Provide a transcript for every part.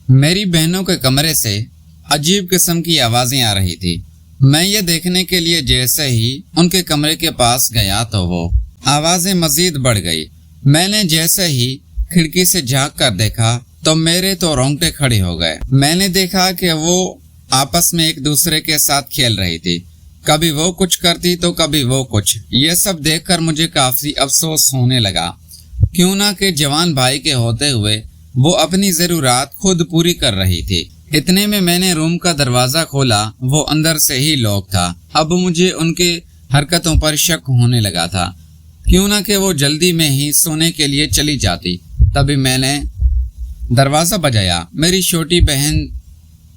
मेरी बहनों के कमरे से अजीब किस्म की आवाजें आ रही थी। मैं ये देखने के लिए जैसे ही उनके कमरे के पास गया तो वो आवाजें मजीद बढ़ गई। मैंने जैसे ही खिड़की से झांक कर देखा तो मेरे तो रोंगटे खड़े हो गए। मैंने देखा कि वो आपस में एक दूसरे के साथ खेल रही थी। कभी वो कुछ करती तो कभी वो कुछ। ये सब देखकर मुझे काफी अफसोस होने लगा, क्यों ना कि जवान भाई के होते हुए वो अपनी जरूरत खुद पूरी कर रही थी। इतने में मैंने रूम का दरवाजा खोला, वो अंदर से ही लॉक था। अब मुझे उनके हरकतों पर शक होने लगा था, क्यों ना कि वो जल्दी में ही सोने के लिए चली जाती। तभी मैंने दरवाजा बजाया। मेरी छोटी बहन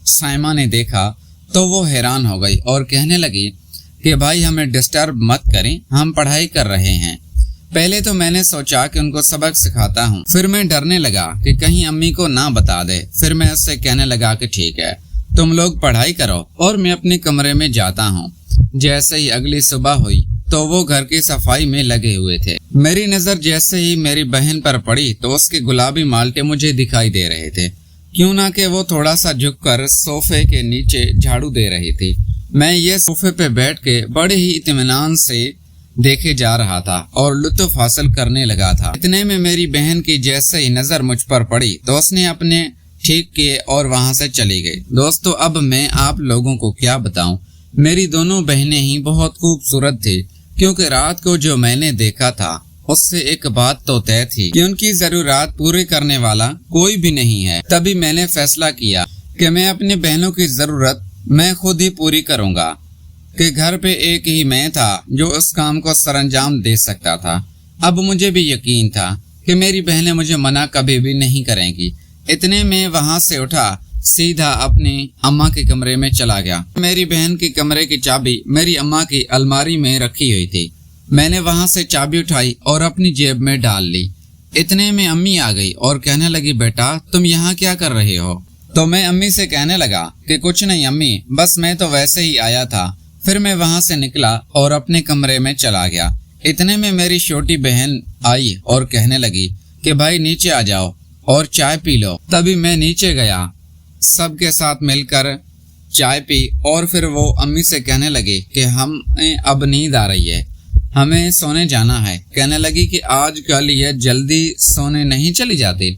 साइमा ने देखा तो वो हैरान हो गई और कहने लगी कि भाई हमें डिस्टर्ब मत करें, हम पढ़ाई कर रहे हैं। पहले तो मैंने सोचा कि उनको सबक सिखाता हूँ, फिर मैं डरने लगा कि कहीं अम्मी को ना बता दे। फिर मैं उससे कहने लगा कि ठीक है, तुम लोग पढ़ाई करो और मैं अपने कमरे में जाता हूँ। जैसे ही अगली सुबह हुई तो वो घर की सफाई में लगे हुए थे। मेरी नजर जैसे ही मेरी बहन पर पड़ी तो उसके गुलाबी माल्टे मुझे दिखाई दे रहे थे, क्यों ना कि वो थोड़ा सा झुककर सोफे के नीचे झाड़ू दे रही थी। मैं ये सोफे पे बैठ के बड़े ही इत्मीनान से देखे जा रहा था और लुत्फ हासिल करने लगा था। इतने में मेरी बहन की जैसे ही नजर मुझ पर पड़ी तो उसने अपने ठीक किए और वहां से चली गई। दोस्तों, अब मैं आप लोगों को क्या बताऊं, मेरी दोनों बहनें ही बहुत खूबसूरत थी, क्योंकि रात को जो मैंने देखा था उससे एक बात तो तय थी कि उनकी जरूरत पूरी करने वाला कोई भी नहीं है। तभी मैंने फैसला किया कि मैं अपनी बहनों की जरूरत मैं खुद ही पूरी करूंगा, कि घर पे एक ही मैं था जो उस काम को सरअंजाम दे सकता था। अब मुझे भी यकीन था कि मेरी बहनें मुझे मना कभी भी नहीं करेंगी। इतने में वहां से उठा, सीधा अपनी अम्मा के कमरे में चला गया। मेरी बहन के कमरे की चाबी मेरी अम्मा की अलमारी में रखी हुई थी। मैंने वहां से चाबी उठाई और अपनी जेब में डाल ली। इतने में अम्मी आ गई और कहने लगी, बेटा तुम यहाँ क्या कर रहे हो? तो मैं अम्मी से कहने लगा कि कुछ नहीं अम्मी, बस मैं तो वैसे ही आया था। फिर मैं वहां से निकला और अपने कमरे में चला गया। इतने में मेरी छोटी बहन आई और कहने लगी कि भाई नीचे आ जाओ और चाय पी लो। तभी मैं नीचे गया, सबके साथ मिलकर चाय पी और फिर वो अम्मी से कहने लगी कि हमें अब नींद आ रही है, हमें सोने जाना है। कहने लगी कि आजकल ये जल्दी सोने नहीं चली जाती।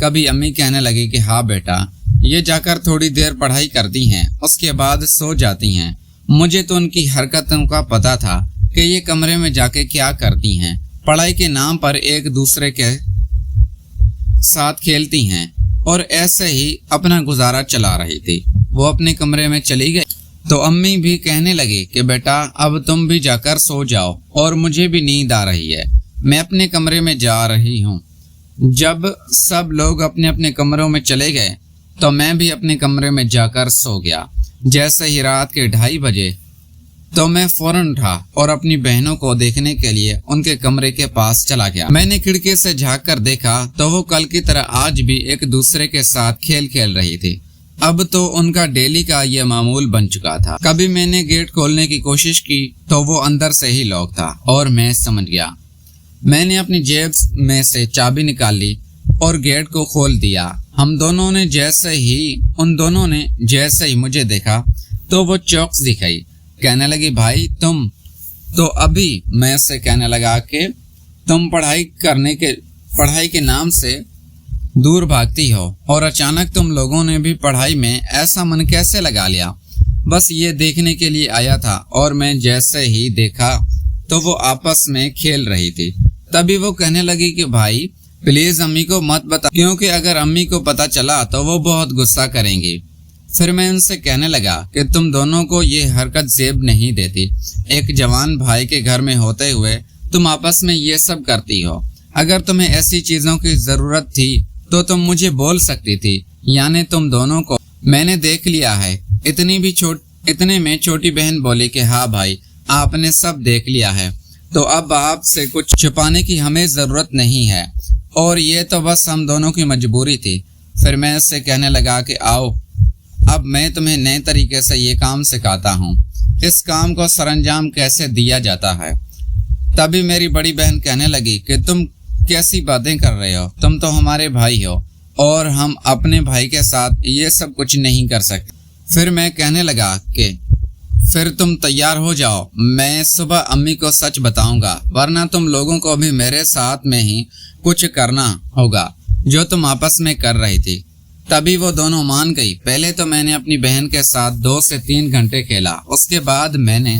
कभी अम्मी कहने लगी कि हाँ बेटा, ये जाकर थोड़ी देर पढ़ाई करती हैं, उसके बाद सो जाती हैं। मुझे तो उनकी हरकतों का पता था कि ये कमरे में जाके क्या करती हैं। पढ़ाई के नाम पर एक दूसरे के साथ खेलती हैं और ऐसे ही अपना गुजारा चला रही थी। वो अपने कमरे में चली गई तो अम्मी भी कहने लगी कि बेटा अब तुम भी जाकर सो जाओ और मुझे भी नींद आ रही है, मैं अपने कमरे में जा रही हूँ। जब सब लोग अपने अपने कमरों में चले गए तो मैं भी अपने कमरे में जाकर सो गया। जैसे ही रात के 2:30 बजे तो मैं फौरन उठा और अपनी बहनों को देखने के लिए उनके कमरे के पास चला गया। मैंने खिड़की से झांक कर देखा तो वो कल की तरह आज भी एक दूसरे के साथ खेल रही थी। अब तो उनका डेली का ये मामूल बन चुका था। कभी मैंने गेट खोलने की कोशिश की तो वो अंदर से ही लॉक था और मैं समझ गया। मैंने अपनी जेब में से चाबी निकाल ली और गेट को खोल दिया। उन दोनों ने जैसे ही मुझे देखा तो वो चौंक दिखाई। कहने लगी भाई तुम तो अभी। मैं उससे कहने लगा कि तुम पढ़ाई के नाम से दूर भागती हो और अचानक तुम लोगों ने भी पढ़ाई में ऐसा मन कैसे लगा लिया? बस ये देखने के लिए आया था। और मैं जैसे ही देखा तो वो आपस में खेल रही थी। तभी वो कहने लगी कि भाई प्लीज अम्मी को मत बता, क्योंकि अगर अम्मी को पता चला तो वो बहुत गुस्सा करेंगी। फिर मैं उनसे कहने लगा कि तुम दोनों को ये हरकत जेब नहीं देती। एक जवान भाई के घर में होते हुए तुम आपस में ये सब करती हो। अगर तुम्हें ऐसी चीजों की जरूरत थी तो तुम मुझे बोल सकती थी, यानी तुम दोनों को मैंने देख लिया है। इतने में छोटी बहन बोली कि हाँ भाई, आपने सब देख लिया है तो अब आपसे कुछ छुपाने की हमें जरूरत नहीं है, और ये तो बस हम दोनों की मजबूरी थी। फिर मैं उससे कहने लगा कि आओ अब मैं तुम्हें नए तरीके से ये काम सिखाता हूँ, इस काम को सरअंजाम कैसे दिया जाता है। तभी मेरी बड़ी बहन कहने लगी कि तुम कैसी बातें कर रहे हो, तुम तो हमारे भाई हो, اور ہم اپنے بھائی کے ساتھ یہ سب کچھ نہیں کر سکتے۔ پھر میں کہنے لگا کہ پھر تم تیار ہو جاؤ، میں صبح امی کو سچ بتاؤں گا، ورنہ تم لوگوں کو بھی میرے ساتھ میں ہی کچھ کرنا ہوگا جو تم آپس میں کر رہی تھی۔ تبھی وہ دونوں مان گئی۔ پہلے تو میں نے اپنی بہن کے ساتھ 2 سے 3 گھنٹے کھیلا، اس کے بعد میں نے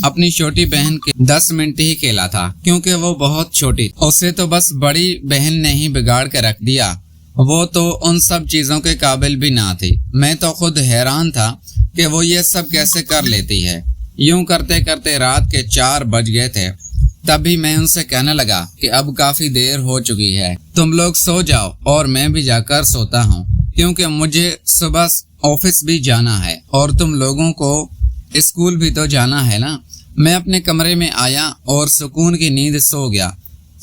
اپنی چھوٹی بہن کے 10 منٹ ہی کھیلا تھا، کیونکہ وہ بہت چھوٹی، اسے تو بس بڑی بہن نے ہی بگاڑ کے رکھ دیا، وہ تو ان سب چیزوں کے قابل بھی نہ تھی۔ میں تو خود حیران تھا کہ وہ یہ سب کیسے کر لیتی ہے۔ یوں کرتے کرتے رات کے 4 بج گئے تھے۔ تبھی میں ان سے کہنے لگا کہ اب کافی دیر ہو چکی ہے، تم لوگ سو جاؤ اور میں بھی جا کر سوتا ہوں، کیونکہ مجھے صبح آفس بھی جانا ہے اور تم لوگوں کو اسکول بھی تو جانا ہے نا۔ میں اپنے کمرے میں آیا اور سکون کی نیند سو گیا۔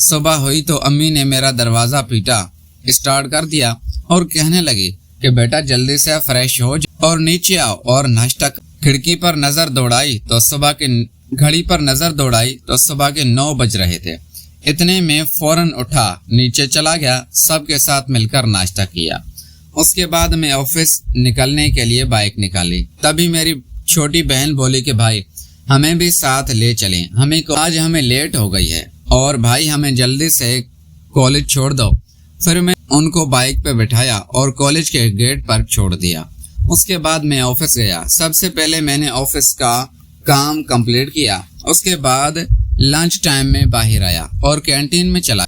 صبح ہوئی تو امی نے میرا دروازہ پیٹا اسٹارٹ کر دیا اور کہنے لگی کہ بیٹا جلدی سے فریش ہو اور نیچے آؤ اور ناشتہ۔ کھڑکی پر نظر دوڑائی تو صبح کے گھڑی پر نظر دوڑائی تو صبح کے 9 بج رہے تھے۔ اتنے میں فوراً اٹھا، نیچے چلا گیا، سب کے ساتھ مل کر ناشتہ کیا۔ اس کے بعد میں آفس نکلنے کے لیے بائک نکالی۔ تبھی میری چھوٹی بہن بولی کہ بھائی ہمیں بھی ساتھ لے چلیں، آج ہمیں لیٹ ہو گئی ہے اور بھائی ہمیں جلدی سے کالج چھوڑ دو۔ پھر میں ان کو بائک پہ بٹھایا اور کالج کے گیٹ پر چھوڑ دیا۔ اس کے بعد میں آفس گیا۔ سب سے پہلے میں نے آفس کا کام کمپلیٹ کیا، اس کے بعد لنچ ٹائم میں باہر آیا اور کینٹین میں چلا۔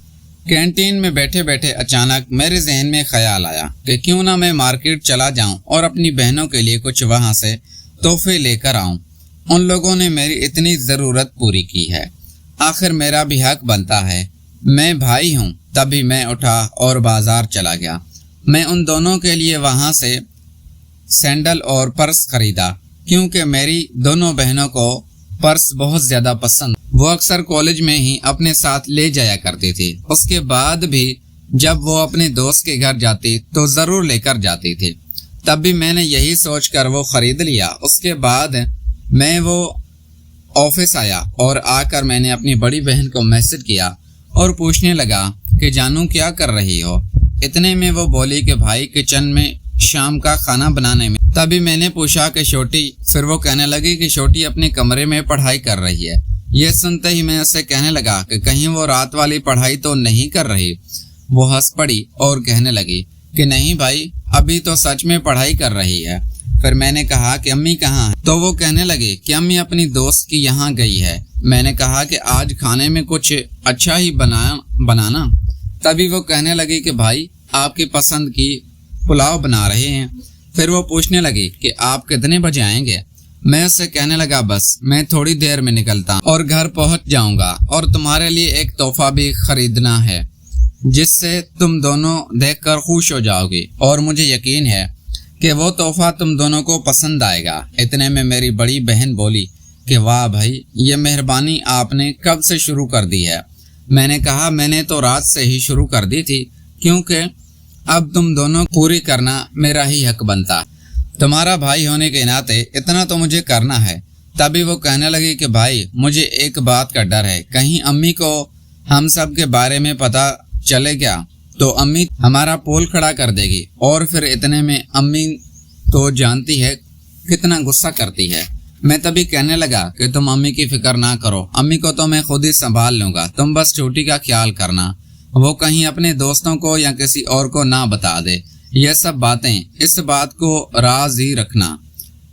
کینٹین میں بیٹھے بیٹھے اچانک میرے ذہن میں خیال آیا کہ کیوں نہ میں مارکیٹ چلا جاؤں اور اپنی بہنوں کے لیے کچھ وہاں سے تحفے لے کر آؤں۔ ان لوگوں نے میری اتنی ضرورت پوری کی ہے، آخر میرا بھی حق بنتا ہے، میں بھائی ہوں۔ تبھی میں اٹھا اور بازار چلا گیا۔ میں ان دونوں کے لیے وہاں سے سینڈل اور پرس خریدا، کیونکہ میری دونوں بہنوں کو پرس بہت زیادہ پسند، وہ اکثر کالج میں ہی اپنے ساتھ لے جایا کرتی تھی۔ اس کے بعد بھی جب وہ اپنے دوست کے گھر جاتی تو ضرور لے کر جاتی تھی۔ تب بھی میں نے یہی سوچ کر وہ خرید لیا۔ اس کے بعد میں وہ آفس آیا اور آ کر میں نے اپنی بڑی بہن کو میسج کیا اور پوچھنے لگا کہ جانو کیا کر رہی ہو۔ اتنے میں وہ بولی کہ بھائی کچن میں شام کا کھانا بنانے میں۔ تبھی میں نے پوچھا کہ چھوٹی، پھر وہ کہنے لگی کہ چھوٹی اپنے کمرے میں پڑھائی کر رہی ہے۔ یہ سنتے ہی میں اسے کہنے لگا کہ کہیں وہ رات والی پڑھائی تو نہیں کر رہی۔ وہ ہنس پڑی اور کہنے لگی کہ نہیں بھائی، ابھی تو سچ میں پڑھائی کر رہی ہے۔ پھر میں نے کہا کہ امی کہاں ہے؟ تو وہ کہنے لگی کہ امی اپنی دوست کی یہاں گئی ہے۔ میں نے کہا کہ آج کھانے میں کچھ اچھا ہی بنانا۔ تبھی وہ کہنے لگی کہ بھائی آپ کی پسند کی پلاؤ بنا رہے ہیں۔ پھر وہ پوچھنے لگی کہ آپ کتنے بجے آئیں گے؟ میں اس سے کہنے لگا بس میں تھوڑی دیر میں نکلتا ہوں اور گھر پہنچ جاؤں گا، اور تمہارے لیے ایک تحفہ بھی خریدنا ہے جس سے تم دونوں دیکھ کر خوش ہو جاؤ گی، اور مجھے یقین ہے کہ وہ تحفہ تم دونوں کو پسند آئے گا۔ اتنے میں میری بڑی بہن بولی کہ واہ بھائی، یہ مہربانی آپ نے کب سے شروع کر دی ہے؟ میں نے کہا میں نے تو رات سے ہی شروع کر دی تھی، کیونکہ اب تم دونوں پوری کرنا میرا ہی حق بنتا ہے۔ تمہارا بھائی ہونے کے ناطے اتنا تو مجھے کرنا ہے۔ تبھی وہ کہنے لگی کہ بھائی مجھے ایک بات کا ڈر ہے، کہیں امی کو ہم سب کے بارے میں پتہ چلے گیا تو امی ہمارا پول کھڑا کر دے گی، اور پھر اتنے میں امی تو جانتی ہے کتنا غصہ کرتی ہے۔ میں تبھی کہنے لگا کہ تم امی کی فکر نہ کرو، امی کو تو میں خود ہی سنبھال لوں گا، تم بس چھوٹی کا خیال کرنا، وہ کہیں اپنے دوستوں کو یا کسی اور کو نہ بتا دے یہ سب باتیں، اس بات کو راز ہی رکھنا،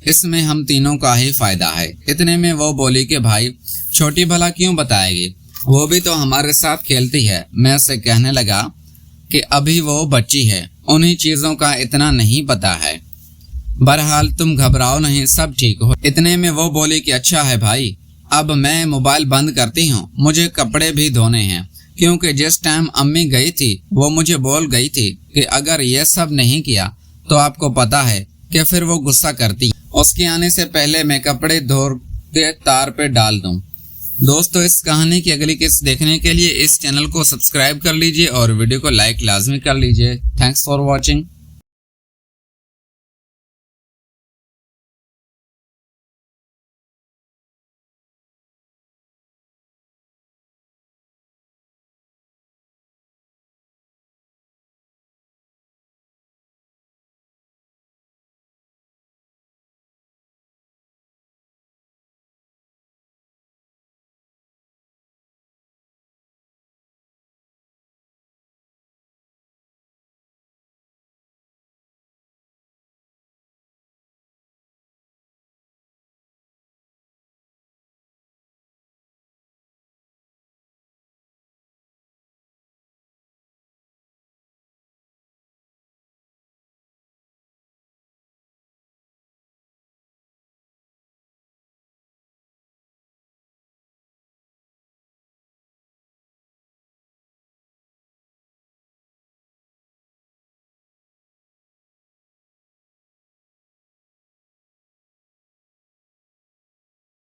اس میں ہم تینوں کا ہی فائدہ ہے۔ اتنے میں وہ بولی کہ بھائی چھوٹی بھلا کیوں بتائے گی، وہ بھی تو ہمارے ساتھ کھیلتی ہے۔ میں اسے کہنے لگا کہ ابھی وہ بچی ہے، انہی چیزوں کا اتنا نہیں پتا ہے، بہرحال تم گھبراؤ نہیں، سب ٹھیک ہو۔ اتنے میں وہ بولی کہ اچھا ہے بھائی، اب میں موبائل بند کرتی ہوں، مجھے کپڑے بھی دھونے ہیں، کیونکہ جس ٹائم امی گئی تھی وہ مجھے بول گئی تھی کہ اگر یہ سب نہیں کیا تو آپ کو پتا ہے کہ پھر وہ غصہ کرتی، اس کے آنے سے پہلے میں کپڑے دھو کے تار پہ ڈال دوں۔ دوستو، اس کہانی کی اگلی قسط دیکھنے کے لیے اس چینل کو سبسکرائب کر لیجئے اور ویڈیو کو لائک لازمی کر لیجئے۔ Thanks for watching.